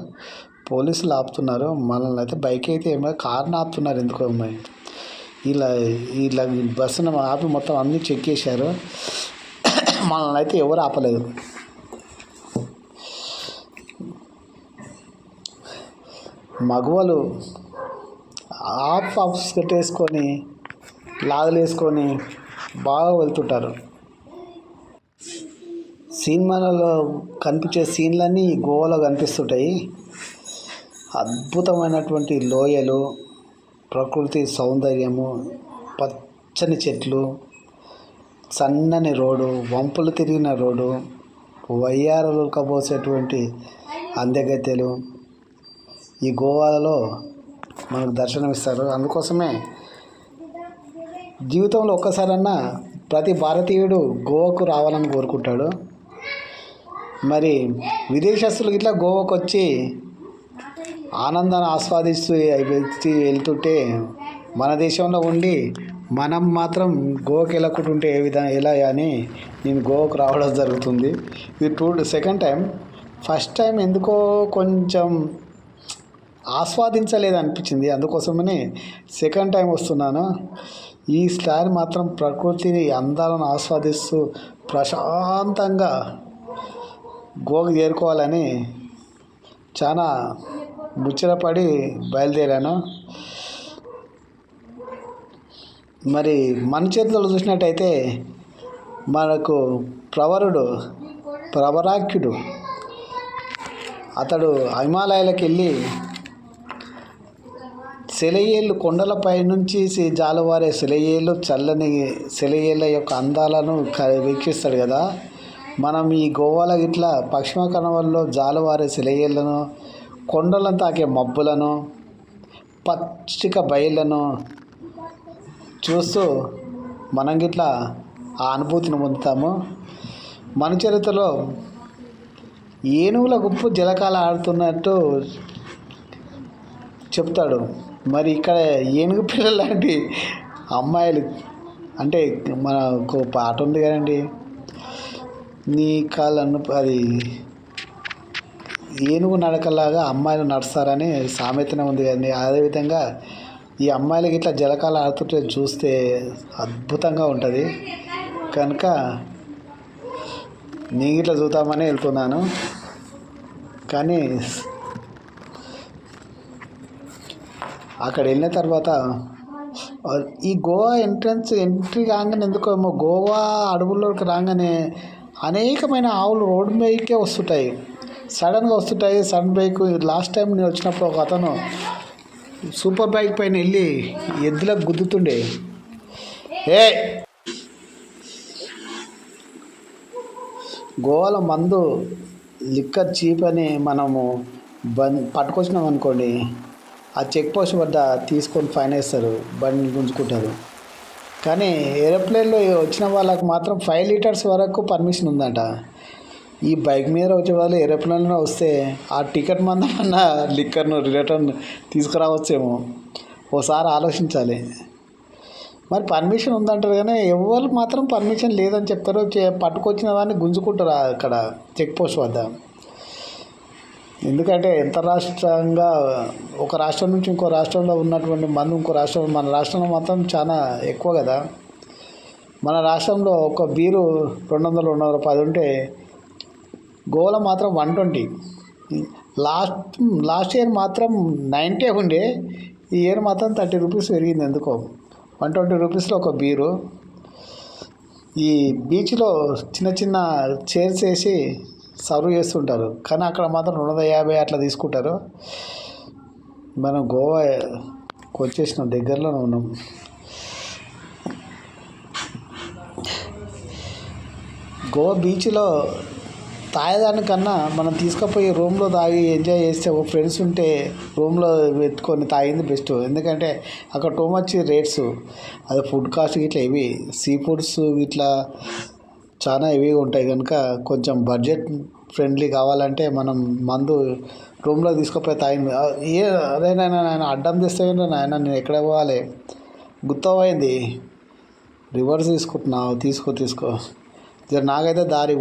పోలీసులు ఆపుతున్నారు మనల్ని అయితే. బైక్ అయితే ఏమో, కార్ని ఆపుతున్నారు ఎందుకో. ఇలా బస్సును ఆపి మొత్తం అన్నీ చెక్ చేశారు. మనల్ని అయితే ఎవరు ఆపలేదు. మగవాళ్ళు హాఫ్ స్కర్ట్ వేసుకొని, లాగులు వేసుకొని బాగా వెళ్తుంటారు. సినిమాలలో కనిపించే సీన్లన్నీ గోవాలో కనిపిస్తుంటాయి. అద్భుతమైనటువంటి లోయలు, ప్రకృతి సౌందర్యము, పచ్చని చెట్లు, సన్నని రోడ్డు, వంపులు తిరిగిన రోడ్డు, వయ్యారాలు కబోసేటువంటి అందెగత్తెలు ఈ గోవాలో మనకు దర్శనమిస్తారు. అందుకోసమే జీవితంలో ఒక్కసారన్నా ప్రతి భారతీయుడు గోవాకు రావాలని కోరుకుంటాడు. మరి విదేశస్తులు ఇట్లా గోవాకు వచ్చి ఆనందాన్ని ఆస్వాదిస్తూ వెళ్తుంటే మన దేశంలో ఉండి మనం మాత్రం గోవాకి వెళ్ళకుంటుంటే ఎలా అని నేను గోవాకు రావడం జరుగుతుంది. ఇది సెకండ్ టైం. ఫస్ట్ టైం ఎందుకో కొంచెం ఆస్వాదించలేదు అనిపించింది, అందుకోసమని సెకండ్ టైం వస్తున్నాను. ఈసారి మాత్రం ప్రకృతిని అందాలను ఆస్వాదిస్తూ ప్రశాంతంగా గోవాకు చేరుకోవాలని చాలా ముచ్చటపడి బయలుదేరాను. మరి మన చేతుల్లో చూసినట్టయితే మనకు ప్రవరాఖ్యుడు అతడు హిమాలయాలకు వెళ్ళి సెలయేళ్ళు కొండలపై నుంచి జాలువారే సెలయేళ్ళు, చల్లని సెలయేళ్ళ యొక్క అందాలను వీక్షిస్తాడు కదా. మనం ఈ గోవాలో ఇట్లా పశ్చిమ కనుమల్లో జాలువారే సెలయేళ్ళను, కొండలను తాకే మబ్బులను, పచ్చిక బయళ్ళను చూస్తూ మనం గిట్లా ఆ అనుభూతిని పొందుతాము. మన చరిత్రలో ఏనుగుల గుంపు జలకాల ఆడుతున్నట్టు చెప్తాడు. మరి ఇక్కడ ఏనుగు పిల్లలు లాంటి అమ్మాయిలు అంటే మనకు పాట ఉంది కదండి, నీ కాళ్ళను అది ఏనుగు నడకలాగా అమ్మాయిలు నడుస్తారని సామెతనే ఉంది కదండి. అదేవిధంగా ఈ అమ్మాయిలకి ఇట్లా జలకాల ఆడుతుంటే చూస్తే అద్భుతంగా ఉంటుంది. కనుక నీ ఇట్లా చూద్దామని వెళ్తున్నాను. కానీ అక్కడ వెళ్ళిన తర్వాత ఈ గోవా ఎంట్రీ కాగానే ఎందుకేమో గోవా అడవుల్లోకి రాగానే అనేకమైన ఆవులు రోడ్డు మీదకే వస్తుంటాయి, సడన్గా వస్తుంటాయి. సడన్ బైక్ లాస్ట్ టైం నేను వచ్చినప్పుడు ఒక అతను సూపర్ బైక్ పైన వెళ్ళి ఎద్దులకు గుద్దుతుండే. గోవాలో మందు లిక్కర్ చీప్ అని మనము పట్టుకొచ్చినాం అనుకోండి, ఆ చెక్ పోస్ట్ వద్ద తీసుకొని ఫైన్ వేస్తారు, బండి గుంజుకుంటారు. కానీ ఏరోప్లేన్లో వచ్చిన వాళ్ళకు మాత్రం 5 లీటర్స్ వరకు పర్మిషన్ ఉందంట. ఈ బైక్ మీద వచ్చే వాళ్ళు ఏరోప్లేన్లో వస్తే ఆ టికెట్ మందమన్న లిక్కర్ను రిటర్న్ తీసుకురావచ్చేమో, ఓసారి ఆలోచించాలి. మరి పర్మిషన్ ఉందంటారు కానీ ఎవరు మాత్రం పర్మిషన్ లేదని చెప్తారు. పట్టుకొచ్చిన వాడిని గుంజుకుంటారు అక్కడ చెక్ పోస్ట్ వద్ద. ఎందుకంటే అంతర్రాష్ట్రంగా ఒక రాష్ట్రం నుంచి ఇంకో రాష్ట్రంలో ఉన్నటువంటి మంది ఇంకో రాష్ట్రం, మన రాష్ట్రంలో మాత్రం చాలా ఎక్కువ కదా. మన రాష్ట్రంలో ఒక బీరు 200-210 ఉంటే గోవాలో మాత్రం 120. లాస్ట్ ఇయర్ మాత్రం 90 ఉండే, ఈ ఇయర్ మాత్రం 30 రూపీస్ పెరిగింది. ఎందుకో 120 రూపీస్లో ఒక బీరు. ఈ బీచ్లో చిన్న చిన్న చైర్స్ వేసి సర్వ్ చేస్తుంటారు, కానీ అక్కడ మాత్రం 250 అట్లా తీసుకుంటారు. మనం గోవాకి వచ్చేసినాం, దగ్గరలోనే ఉన్నాం. గోవా బీచ్లో తాగేదానికన్నా మనం తీసుకుపోయి రూమ్లో తాగి ఎంజాయ్ చేస్తే, ఒక ఫ్రెండ్స్ ఉంటే రూమ్లో పెట్టుకొని తాగింది బెస్ట్. ఎందుకంటే అక్కడ టూ మచ్ రేట్స్, అది ఫుడ్ కాస్ట్ ఇట్లా ఇవి సీ ఫుడ్స్ ఇట్లా చాలా హెవీగా ఉంటాయి. కనుక కొంచెం బడ్జెట్ ఫ్రెండ్లీ కావాలంటే మనం మందు రూమ్లో తీసుకుపోయి తాగింది. అదే నాయన అడ్డం తెస్తే నాయన నేను ఎక్కడ పోవాలి, గుర్తపోయింది, రివర్స్ తీసుకుంటున్నావు, తీసుకో నాకైతే దారి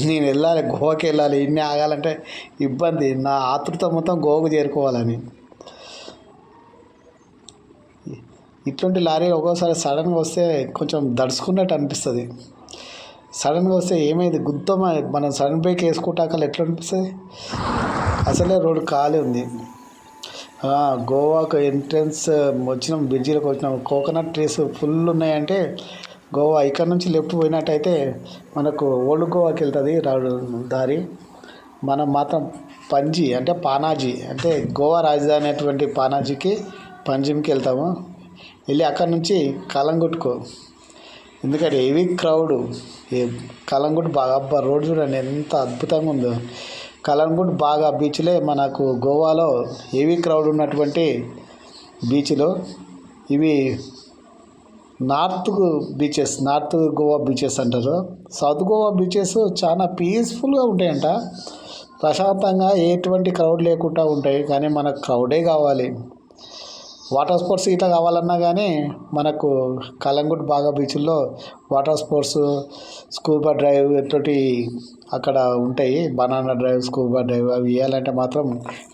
నేను వెళ్ళాలి, గోవాకి వెళ్ళాలి, ఇన్ని ఆగాలంటే ఇబ్బంది. నా ఆతృత మొత్తం గోవాకు చేరుకోవాలని. ఇట్లాంటి లారీలు ఒక్కోసారి సడన్గా వస్తే కొంచెం దడుచుకున్నట్టు అనిపిస్తుంది. సడన్గా వస్తే ఏమైంది మనం సడన్ బ్రేక్ వేసుకుంటాక ఎట్లా అనిపిస్తుంది. అసలే రోడ్డు ఖాళీ ఉంది. గోవాకు ఎంట్రన్స్ వచ్చినాం, బ్రిడ్జిలోకి వచ్చినాం. కోకోనట్ ట్రీస్ ఫుల్ ఉన్నాయంటే గోవా ఇక్కడ నుంచి లెఫ్ట్ పోయినట్టయితే మనకు ఓల్డ్ గోవాకి వెళ్తుంది దారి. మనం మాత్రం పంజీ అంటే పానాజీ అంటే గోవా రాజధాని అయినటువంటి పానాజీకి పంజిమ్కి వెళ్తాము. వెళ్ళి అక్కడ నుంచి కలంగుట్కు, ఎందుకంటే హెవీ క్రౌడ్. కలంగుట్ బాగా రోడ్ చూడండి ఎంత అద్భుతంగా ఉందో. కలంగుట్ బాగా బీచ్లే మనకు గోవాలో హెవీ క్రౌడ్ ఉన్నటువంటి బీచ్లు ఇవి. నార్త్ గోవా బీచెస్ అంటారు. సౌత్ గోవా బీచెస్ చాలా పీస్ఫుల్గా ఉంటాయంట, ప్రశాంతంగా ఎటువంటి క్రౌడ్ లేకుండా ఉంటాయి. కానీ మనకు క్రౌడే కావాలి. వాటర్ స్పోర్ట్స్ ఇట్లా కావాలన్నా కానీ మనకు కలంగుట్ బాగా బీచ్లో వాటర్ స్పోర్ట్స్, స్కూబా డ్రైవ్ తోటి అక్కడ ఉంటాయి. బనానా డ్రైవ్, స్కూబా డ్రైవ్ అవి వేయాలంటే మాత్రం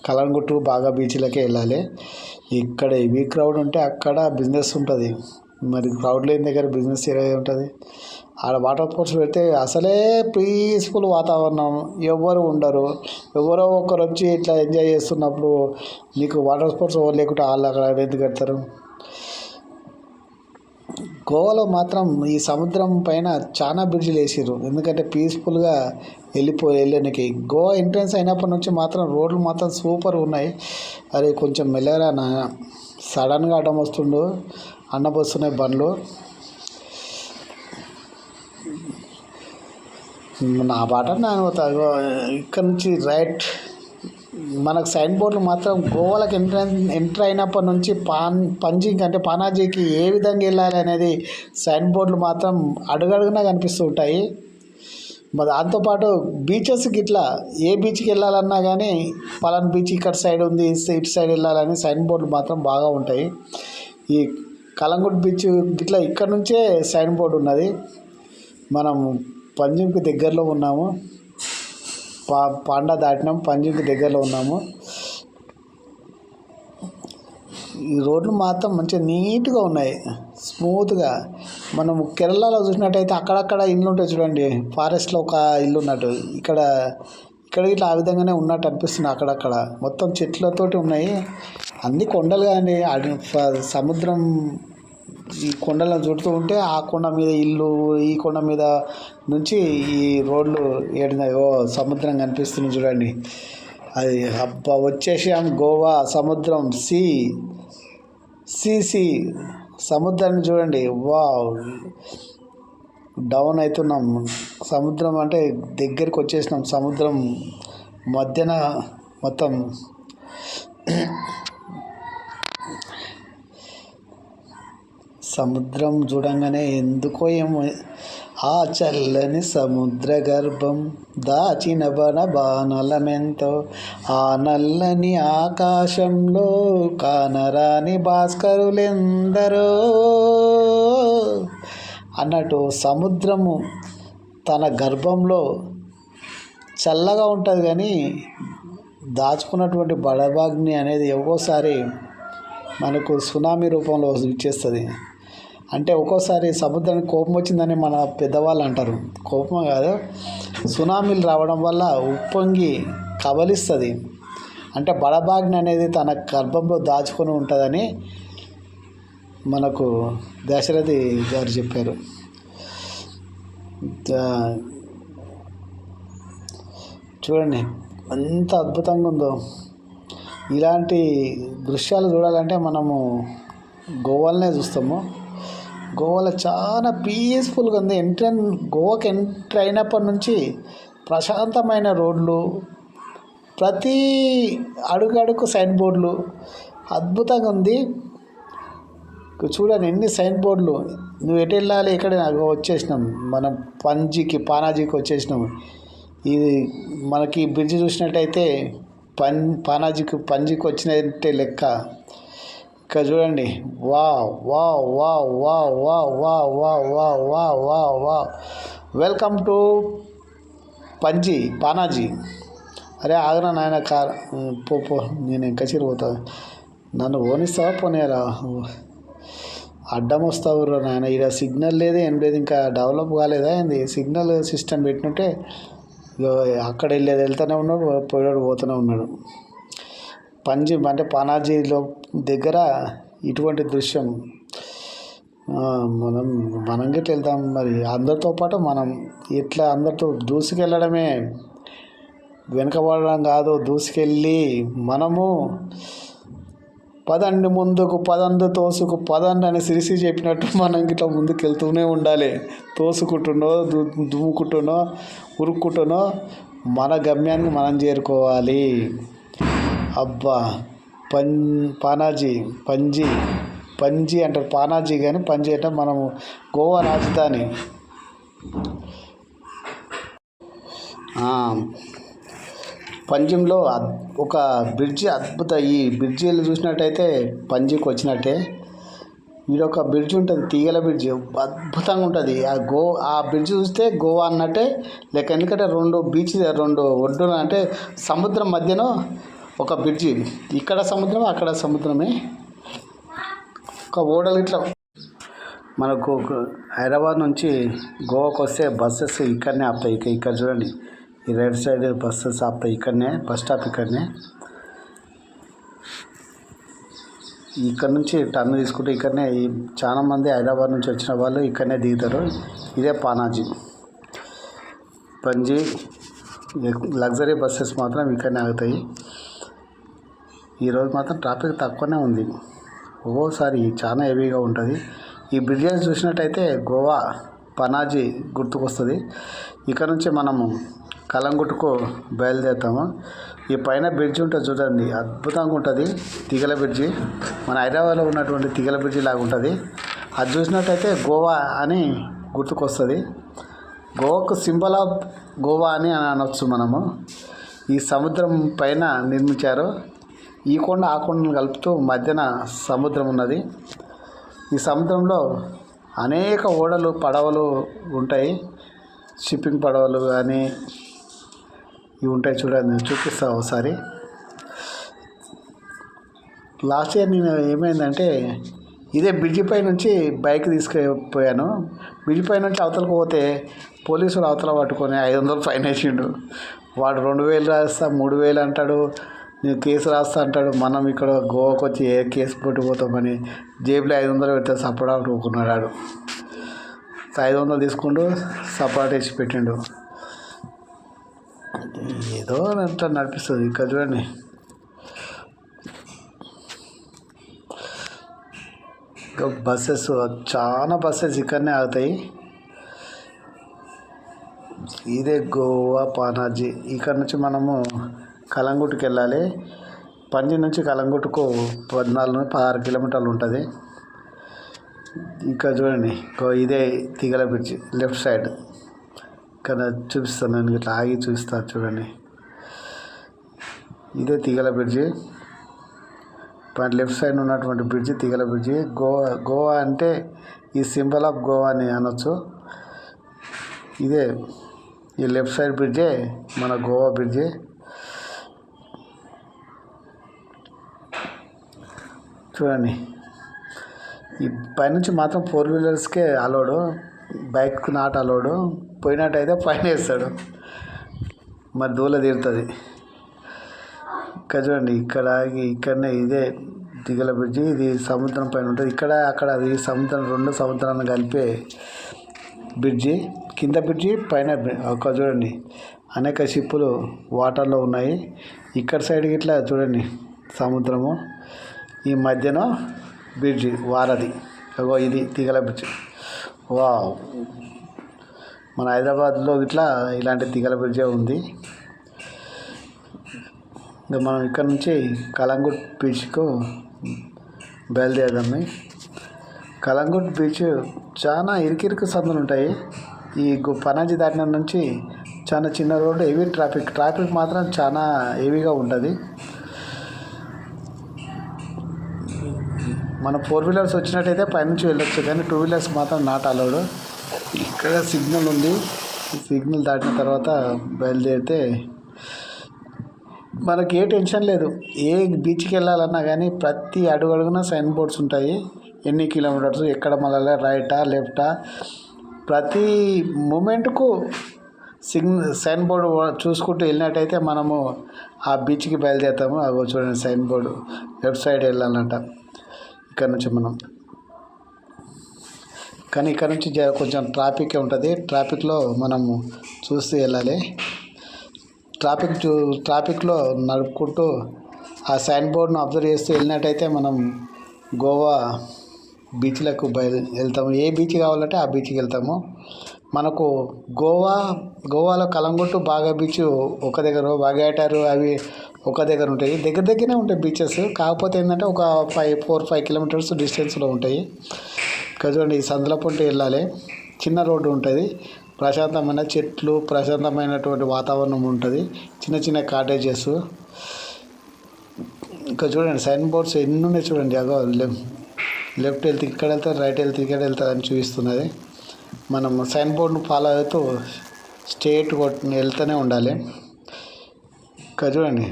కలంగుట్ బాగా బీచ్లకే వెళ్ళాలి. ఇక్కడ హెవీ క్రౌడ్ ఉంటే అక్కడ బిజినెస్ ఉంటుంది. మరి క్రౌడ్ లేని దగ్గర బిజినెస్ ఏ ఉంటుంది. ఆడ వాటర్ స్పోర్ట్స్ పెడితే అసలే పీస్ఫుల్ వాతావరణం, ఎవ్వరు ఉండరు. ఎవరో ఒకరు వచ్చి ఇట్లా ఎంజాయ్ చేస్తున్నప్పుడు నీకు వాటర్ స్పోర్ట్స్ ఎవరు లేకుంటే వాళ్ళు అక్కడ ఎందుకు కడతారు. గోవాలో మాత్రం ఈ సముద్రం పైన చాలా బ్రిడ్జిలు వేసారు, ఎందుకంటే పీస్ఫుల్గా వెళ్ళడానికి. గోవా ఎంట్రన్స్ అయినప్పటి నుంచి మాత్రం రోడ్లు మాత్రం సూపర్ ఉన్నాయి. అది కొంచెం మెల్లగా సడన్గా అడ్డం వస్తుండు, అన్నబోస్తున్నాయి బండ్లు. నా బాట నేను ఇక్కడ నుంచి రైట్. మనకు సైన్ బోర్డులు మాత్రం గోవాలకు ఎంటర్ అయినప్పటి నుంచి పంజింగ్ అంటే పానాజీకి ఏ విధంగా వెళ్ళాలి అనేది సైన్ బోర్డులు మాత్రం అడుగడుగునా కనిపిస్తూ ఉంటాయి. మరి దాంతోపాటు బీచెస్కి ఇట్లా ఏ బీచ్కి వెళ్ళాలన్నా కానీ పలానా బీచ్ ఇక్కడ సైడ్ ఉంది, ఇటు సైడ్ వెళ్ళాలని సైన్ బోర్డులు మాత్రం బాగా ఉంటాయి. ఈ కలంగుట్ బీచ్ ఇట్లా ఇక్కడ నుంచే సైన్ బోర్డు ఉన్నది. మనం పంజిమ్కి దగ్గరలో ఉన్నాము. పాండా దాటినాం, పంజిమ్కి దగ్గరలో ఉన్నాము. ఈ రోడ్లు మాత్రం మంచిగా నీట్గా ఉన్నాయి, స్మూత్గా. మనం కేరళలో చూసినట్టయితే అక్కడక్కడ ఇల్లు ఉంటాయి చూడండి, ఫారెస్ట్లో ఒక ఇల్లు ఉన్నట్టు. ఇక్కడ ఇట్లా ఆ విధంగానే ఉన్నట్టు అనిపిస్తుంది. అక్కడక్కడ మొత్తం చెట్లతోటి ఉన్నాయి, అన్ని కొండలు. కానీ సముద్రం ఈ కొండలను చుడుతూ ఉంటే ఆ కొండ మీద ఇల్లు, ఈ కొండ మీద నుంచి ఈ రోడ్లు సముద్రం కనిపిస్తుంది చూడండి. అది అబ్బా వచ్చేసాం గోవా సముద్రం. సి సముద్రాన్ని చూడండి. వావ్, డౌన్ అవుతున్నాం. సముద్రం అంటే దగ్గరికి వచ్చేసినాం. సముద్రం మధ్యన మొత్తం సముద్రం చూడంగానే ఎందుకో ఏమో ఆ చల్లని సముద్ర గర్భం దాచిన బాణలమెంతో, ఆ నల్లని ఆకాశంలో కానరాని భాస్కరులెందరో అన్నట్టు సముద్రము తన గర్భంలో చల్లగా ఉంటుంది. కానీ దాచుకున్నటువంటి బడబాగ్ని అనేది ఒక్కోసారి మనకు సునామీ రూపంలో ఇచ్చేస్తుంది. అంటే ఒక్కోసారి సముద్రానికి కోపం వచ్చిందని మన పెద్దవాళ్ళు అంటారు. కోపం కాదు, సునామీలు రావడం వల్ల ఉప్పొంగి కబలిస్తుంది. అంటే బడబాగ్ని అనేది తన గర్భంలో దాచుకొని ఉంటుందని మనకు దశరథి గారు చెప్పారు. చూడండి ఎంత అద్భుతంగా ఉందో. ఇలాంటి దృశ్యాలు చూడాలంటే మనము గోవాలనే చూస్తాము. గోవాలో చాలా పీస్ఫుల్గా ఉంది. గోవాకి ఎంటర్ అయినప్పటి నుంచి ప్రశాంతమైన రోడ్లు, ప్రతి అడుగు సైన్ బోర్డులు, అద్భుతంగా ఉంది. చూడండి ఎన్ని సైన్ బోర్డులు. నువ్వు ఎటు వెళ్ళాలి, ఇక్కడ వచ్చేసినాం మనం పానాజీకి వచ్చేసినాం. ఇది మనకి బ్రిడ్జ్ చూసినట్టయితే పంజికి వచ్చినట్టే లెక్క. ఇక్కడ చూడండి. వా వా వా వా వా వా వా వా వా వా వా వెల్కమ్ టు పానాజీ. అరే ఆగరా నాయన, కార్ పో, నేను ఇంకా పోతా. నన్ను ఓనిస్తావా పోనీరా, అడ్డం వస్తావు నాయన. ఇక్కడ సిగ్నల్ లేదు, ఏం లేదు, ఇంకా డెవలప్ కాలేదా ఏంది. సిగ్నల్ సిస్టమ్ పెట్టినట్టే అక్కడ వెళ్తూనే ఉన్నాడు, పోతూనే ఉన్నాడు. పంజిమ్ అంటే పానాజీలో దగ్గర ఇటువంటి దృశ్యం మనం మనం గిట్ల వెళ్తాం మరి అందరితో పాటు మనం ఇట్లా అందరితో దూసుకెళ్ళడమే, వెనకబడడం కాదు. దూసుకెళ్ళి మనము పదండి ముందుకు, పదండి తోసుకు, పదండి అని సిరిసి చెప్పినట్టు మనం గిట్లా ముందుకు వెళ్తూనే ఉండాలి. తోసుకుంటునో దుమ్ముకుంటునో ఉరుక్కుంటునో మన గమ్యానికి మనం చేరుకోవాలి. అబ్బా! పానాజీ పంజీ అంటారు, పానాజీ కానీ పంజీ అంటే మనము గోవా రాజధాని. పంజిమ్లో ఒక బ్రిడ్జి అద్భుత. ఈ బ్రిడ్జిలు చూసినట్టయితే పంజీకి వచ్చినట్టే. ఈడొక బ్రిడ్జి ఉంటుంది, తీగల బ్రిడ్జి, అద్భుతంగా ఉంటుంది. ఆ బ్రిడ్జి చూస్తే గోవా అన్నట్టే లెక్క. ఎందుకంటే రెండు ఒడ్డున అంటే సముద్రం మధ్యన ఒక బ్రిడ్జి. ఇక్కడ సముద్రం, అక్కడ సముద్రమే. ఒక ఓడలు ఇట్లా మనకు హైదరాబాద్ నుంచి గోవాకు వస్తే బస్సెస్ ఇక్కడనే ఆపుతాయి. ఇక్కడ చూడండి, ఈ రైట్ సైడ్ బస్సెస్ ఆపుతాయి ఇక్కడనే. బస్ స్టాప్ ఇక్కడనే. ఇక్కడ నుంచి టర్న్ తీసుకుంటే ఇక్కడనే చాలామంది హైదరాబాద్ నుంచి వచ్చిన వాళ్ళు ఇక్కడనే దిగుతారు. ఇదే పంజీ లగ్జరీ బస్సెస్ మాత్రం ఇక్కడనే ఆగుతాయి. ఈరోజు మాత్రం ట్రాఫిక్ తక్కువనే ఉంది. ఒక్కోసారి చాలా హెవీగా ఉంటుంది. ఈ బ్రిడ్జెస్ చూసినట్టయితే గోవా పనాజీ గుర్తుకొస్తుంది. ఇక్కడ నుంచి మనము కలంగుట్టుకు బయలుదేరుతాము. ఈ పైన బ్రిడ్జి ఉంటుంది చూడండి, అద్భుతంగా ఉంటుంది. తీగల బ్రిడ్జి, మన హైదరాబాద్లో ఉన్నటువంటి తీగల బ్రిడ్జి లాగా ఉంటుంది. అది చూసినట్టయితే గోవా అని గుర్తుకొస్తుంది. గోవాకు సింబల్ ఆఫ్ గోవా అని అనవచ్చు మనము. ఈ సముద్రం పైన నిర్మించారు. ఈ కొండ ఆ కొండను కలుపుతూ మధ్యన సముద్రం ఉన్నది. ఈ సముద్రంలో అనేక ఓడలు, పడవలు ఉంటాయి. షిప్పింగ్ పడవలు కానీ ఇవి ఉంటాయి. చూడండి, చూపిస్తా ఒకసారి. లాస్ట్ ఇయర్ నేను ఏమైందంటే ఇదే బ్రిడ్జి పై నుంచి బైక్ తీసుకుపోయాను. బ్రిడ్జి పై నుంచి అవతలకు పోతే పోలీసులు అవతల పట్టుకొని 500 ఫైన్ వేసిండు. వాడు 2000 రాస్తా, 3000 అంటాడు, నేను కేసు రాస్తా అంటాడు. మనం ఇక్కడ గోవాకు వచ్చి ఏ కేసు పట్టుకుపోతామని జేబులో 500 పెడితే సపరేట్ ఊకున్నాడు. 500 తీసుకుంటూ సపరేట్ వేసి పెట్టిండు. ఏదో అంతా నడిపిస్తుంది. ఇక్కడ చూడండి, ఇంకా బస్సెస్, చాలా బస్సెస్ ఇక్కడనే ఆగుతాయి. ఇదే గోవా పనాజీ. ఇక్కడ నుంచి మనము కలంగుట్టుకు వెళ్ళాలి. పంజీ నుంచి కలంగుట్టుకు 14-16 కిలోమీటర్లు ఉంటుంది. ఇక్కడ చూడండి, ఇదే తీగల బ్రిడ్జి లెఫ్ట్ సైడ్. ఇక్కడ చూపిస్తాను, నేను ఇట్లా ఆగి చూపిస్తాను చూడండి. ఇదే తీగల బ్రిడ్జి, లెఫ్ట్ సైడ్ ఉన్నటువంటి బ్రిడ్జి తీగల బ్రిడ్జి. గోవా అంటే ఈ సింబల్ ఆఫ్ గోవా అని అనొచ్చు. ఇదే ఈ లెఫ్ట్ సైడ్ బ్రిడ్జే మన గోవా బ్రిడ్జి. చూడండి, ఈ పైనుంచి మాత్రం 4 వీలర్స్కే allowed, bike not allowed. పోయినట్టయితే fine వేస్తాడు, మరి దూల తీరుతుంది. ఇక్కడ చూడండి, ఇక్కడనే ఇదే దిగల బ్రిడ్జి. ఇది సముద్రం పైన ఉంటుంది. అక్కడ ఈ సముద్రం, 2 సముద్రాలను కలిపే బ్రిడ్జి. కింద బ్రిడ్జి, పైన ఒక చూడండి, అనేక షిప్పులు వాటర్లో ఉన్నాయి. ఇక్కడ సైడ్కి ఇట్లా చూడండి సముద్రము, ఈ మధ్యన బ్రిడ్జి వారధి. ఇది తీగల బ్రిడ్జి. వావ్! మన హైదరాబాద్లో ఇట్లా ఇలాంటి తీగల బ్రిడ్జే ఉంది. ఇంకా మనం ఇక్కడ నుంచి కలంగుట్ బీచ్కు బయలుదేరదాము. కలంగుట్ బీచ్ చాలా ఇరుకిరుకు సందులు ఉంటాయి. ఈ పనాజీ దాటిన నుంచి చాలా చిన్న రోడ్డు, హెవీ ట్రాఫిక్ మాత్రం చాలా హెవీగా ఉంటుంది. మన 4 వీలర్స్ వచ్చినట్టయితే పైనుంచి వెళ్ళొచ్చు, కానీ 2 వీలర్స్ మాత్రం నాట్ అలౌడ్. ఇక్కడ సిగ్నల్ ఉంది. ఈ సిగ్నల్ దాటిన తర్వాత బయలుదేరితే మనకి ఏ టెన్షన్ లేదు. ఏ బీచ్కి వెళ్ళాలన్నా కానీ ప్రతి అడుగున సైన్ బోర్డ్స్ ఉంటాయి. ఎన్ని కిలోమీటర్స్, ఎక్కడ మళ్ళీ రైటా లెఫ్టా, ప్రతి మూమెంట్కు సైన్ బోర్డు చూసుకుంటూ వెళ్ళినట్టయితే మనము ఆ బీచ్కి బయలుదేరుతాము. అగో చూడండి, సైన్ బోర్డు లెఫ్ట్ సైడ్ వెళ్ళాలంట. ఇక్కడ నుంచి మనం కానీ ఇక్కడ నుంచి కొంచెం ట్రాఫిక్ ఉంటుంది. ట్రాఫిక్లో మనము చూస్తూ వెళ్ళాలి. ట్రాఫిక్లో నడుపుకుంటూ ఆ సైన్ బోర్డ్ను అబ్జర్వ్ చేస్తూ వెళ్ళినట్టయితే మనం గోవా బీచ్లకు వెళ్తాము. ఏ బీచ్ కావాలంటే ఆ బీచ్కి వెళ్తాము. మనకు గోవాలో కలంగుట్టు, బాగా బీచ్ ఒక దగ్గర, వాగాటారు అవి ఒక దగ్గర ఉంటాయి. దగ్గరనే ఉంటాయి బీచెస్. కాకపోతే ఏంటంటే ఒక 4-5 కిలోమీటర్స్ డిస్టెన్స్లో ఉంటాయి. ఇక్కడ చూడండి, ఈ సందుల పొంటి వెళ్ళాలి. చిన్న రోడ్డు ఉంటుంది. ప్రశాంతమైన చెట్లు, ప్రశాంతమైనటువంటి వాతావరణం ఉంటుంది. చిన్న చిన్న కాటేజెస్. ఇక్కడ చూడండి సైన్ బోర్డ్స్ ఎన్ని ఉన్నాయి చూడండి. అగో లెఫ్ట్ వెళ్తే ఇక్కడ వెళ్తారు, రైట్ వెళ్తే ఇక్కడ వెళ్తారు అని చూపిస్తున్నది. మనం సైన్ బోర్డ్ను ఫాలో అవుతూ స్ట్రేట్ వెళ్తూనే ఉండాలి. ఇక్కడ చూడండి,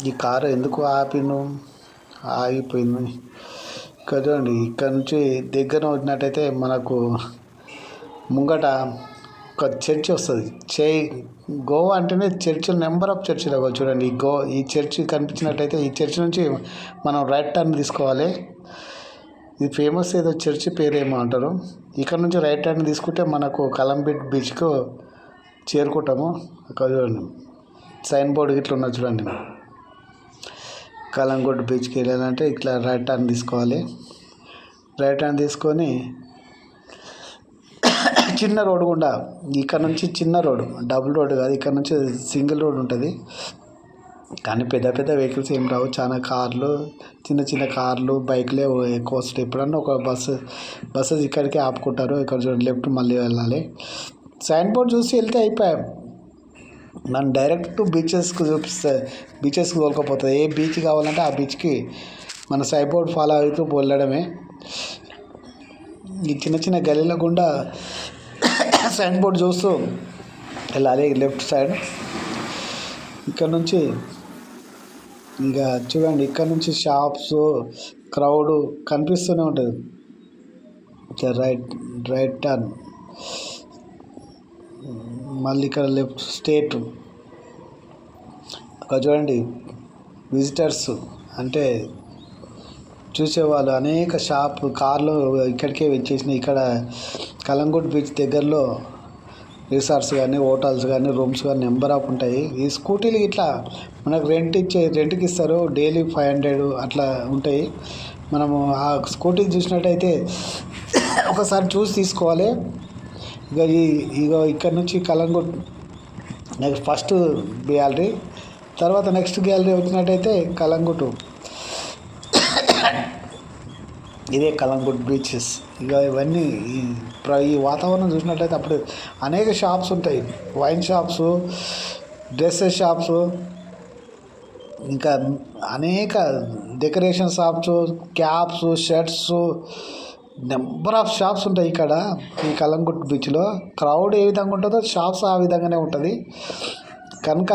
ఈ కారు ఎందుకు ఆగిపోయింది. ఇక్కడ చూడండి, ఇక్కడ నుంచి దగ్గర వచ్చినట్టయితే మనకు ముంగట ఒక చర్చ్ వస్తుంది. గోవా అంటేనే చర్చిలు, నెంబర్ ఆఫ్ చర్చిలు. చూడండి, ఈ చర్చ్ కనిపించినట్టయితే ఈ చర్చ్ నుంచి మనం రైట్ టర్న్ తీసుకోవాలి. ఇది ఫేమస్ ఏదో చర్చ్ పేరేమో అంటారు. ఇక్కడ నుంచి రైట్ టర్న్ తీసుకుంటే మనకు కలంబిట్ బీచ్కు చేరుకుంటాము. అక్కడ చూడండి సైన్ బోర్డు ఇట్లా ఉన్నది చూడండి. కలంగుట్ బీచ్కి వెళ్ళాలంటే ఇట్లా రైట్ టర్న్ తీసుకోవాలి. రైట్ టర్న్ తీసుకొని చిన్న రోడ్డు గుండా, ఇక్కడ నుంచి చిన్న రోడ్డు, డబుల్ రోడ్డు కాదు, ఇక్కడ నుంచి సింగిల్ రోడ్ ఉంటుంది. కానీ పెద్ద వెహికల్స్ ఏం రావు. చాలా కార్లు, చిన్న కార్లు, బైక్లే ఎక్కువ వస్తాయి. ఎప్పుడన్నా ఒక బస్సెస్ ఇక్కడికే ఆపుకుంటారు. ఇక్కడ చూడండి లెఫ్ట్ మళ్ళీ వెళ్ళాలి. సైన్ బోర్డ్ చూసి వెళ్తే అయిపోయాం. మనం డైరెక్ట్ బీచెస్కి చూపిస్తే బీచెస్కి తోలుకపోతుంది. ఏ బీచ్ కావాలంటే ఆ బీచ్కి మన సైన్ బోర్డ్ ఫాలో అవుతూ వెళ్ళడమే. ఈ చిన్న గల్లీల గుండా సైన్ బోర్డ్ చూస్తూ వెళ్ళాలి లెఫ్ట్ సైడ్. ఇక్కడ నుంచి ఇంకా చూడండి, ఇక్కడ నుంచి షాప్స్, క్రౌడ్ కనిపిస్తూనే ఉంటుంది. రైట్ టర్న్, మళ్ళీ ఇక్కడ లెఫ్ట్ స్ట్రేట్. అక్కడ చూడండి విజిటర్స్ అంటే చూసేవాళ్ళు అనేక కార్లు ఇక్కడికే వచ్చేసినాయి. ఇక్కడ కలంగుట్ బీచ్ దగ్గరలో రిసార్ట్స్ కానీ, హోటల్స్ కానీ, రూమ్స్ కానీ నెంబర్ ఆఫ్ ఉంటాయి. ఈ స్కూటీలు ఇట్లా మనకు రెంట్కి ఇస్తారు. డైలీ 500 అట్లా ఉంటాయి. మనము ఆ స్కూటీ చూసినట్టయితే ఒకసారి చూసి తీసుకోవాలి. ఇక్కడ నుంచి కలంగుట్ నెక్స్ట్ ఫస్ట్ గ్యాలరీ, తర్వాత నెక్స్ట్ గ్యాలరీ వచ్చినట్టయితే కలంగుట్. ఇదే కలంగుట్ బీచెస్. ఇవన్నీ ఈ వాతావరణం చూసినట్టయితే అప్పుడు అనేక షాప్స్ ఉంటాయి. వైన్ షాప్స్, డ్రెస్సెస్ షాప్స్, ఇంకా అనేక decoration shops, caps, shirts, number of shops ఉంటాయి ఇక్కడ ఈ కలంగుట్ బీచ్లో. క్రౌడ్ ఏ విధంగా ఉంటుందో షాప్స్ ఆ విధంగానే ఉంటుంది. కనుక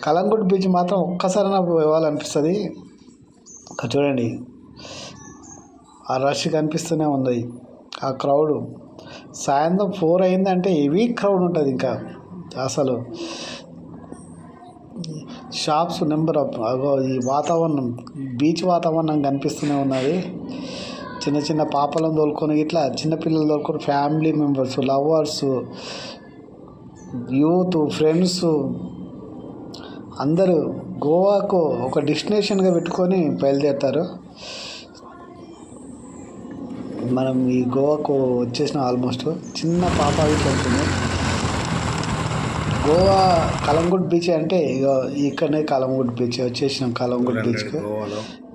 కలంగుట్ బీచ్ మాత్రం ఒక్కసారైనా పోవాలనిపిస్తుంది. చూడండి ఆ రష్ కనిపిస్తూనే ఉంది. ఆ క్రౌడ్ సాయంత్రం 4 అయిందంటే హెవీ క్రౌడ్ ఉంటుంది. ఇంకా అసలు షాప్స్ నెంబర్ ఆఫ్. ఈ వాతావరణం, బీచ్ వాతావరణం కనిపిస్తూనే ఉన్నది. చిన్న పాపలను తోలుకొని ఇట్లా చిన్నపిల్లలు తోలుకొని family members, lovers, youth, friends అందరూ గోవాకు ఒక డెస్టినేషన్గా పెట్టుకొని బయలుదేరుతారు. మనం ఈ గోవాకు వచ్చేసిన ఆల్మోస్ట్. చిన్న పాప వెళ్తుంది. గోవా కలంగుట్ బీచ్ అంటే ఇక్కడనే కలంగుట్ బీచ్ వచ్చేసినాం. కలంగుట్ బీచ్కి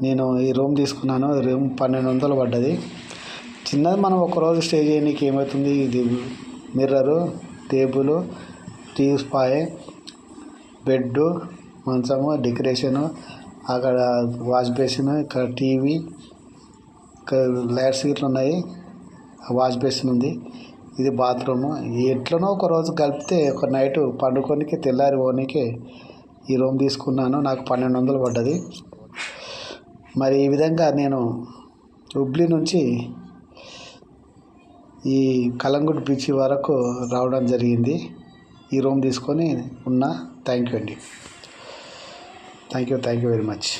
నేను ఈ రూమ్ తీసుకున్నాను. రూమ్ 1200 పడ్డది. చిన్నది. మనం ఒకరోజు స్టే చేయడానికి ఏమవుతుంది, ఇది మిర్రరు, టేబుల్, టీవీ స్పాయ్, బెడ్, మంచము, డెకరేషను, అక్కడ వాష్ బేసిన్, ఇక్కడ టీవీ, ఇక్కడ లైట్స్ ఇట్లా ఉన్నాయి, వాష్ బేసిన్ ఉంది, ఇది బాత్రూము. ఎట్లనో ఒక రోజు కలిపితే ఒక నైట్ పండుకోనికి తెల్లారి పోనీకి ఈ రూమ్ తీసుకున్నాను. నాకు 1200 పడ్డది. మరి ఈ విధంగా నేను హుబ్లీ నుంచి ఈ కలంగుట్ బీచ్ వరకు రావడం జరిగింది. ఈ రూమ్ తీసుకొని ఉన్నా. థ్యాంక్ యూ అండి. Thank you very much.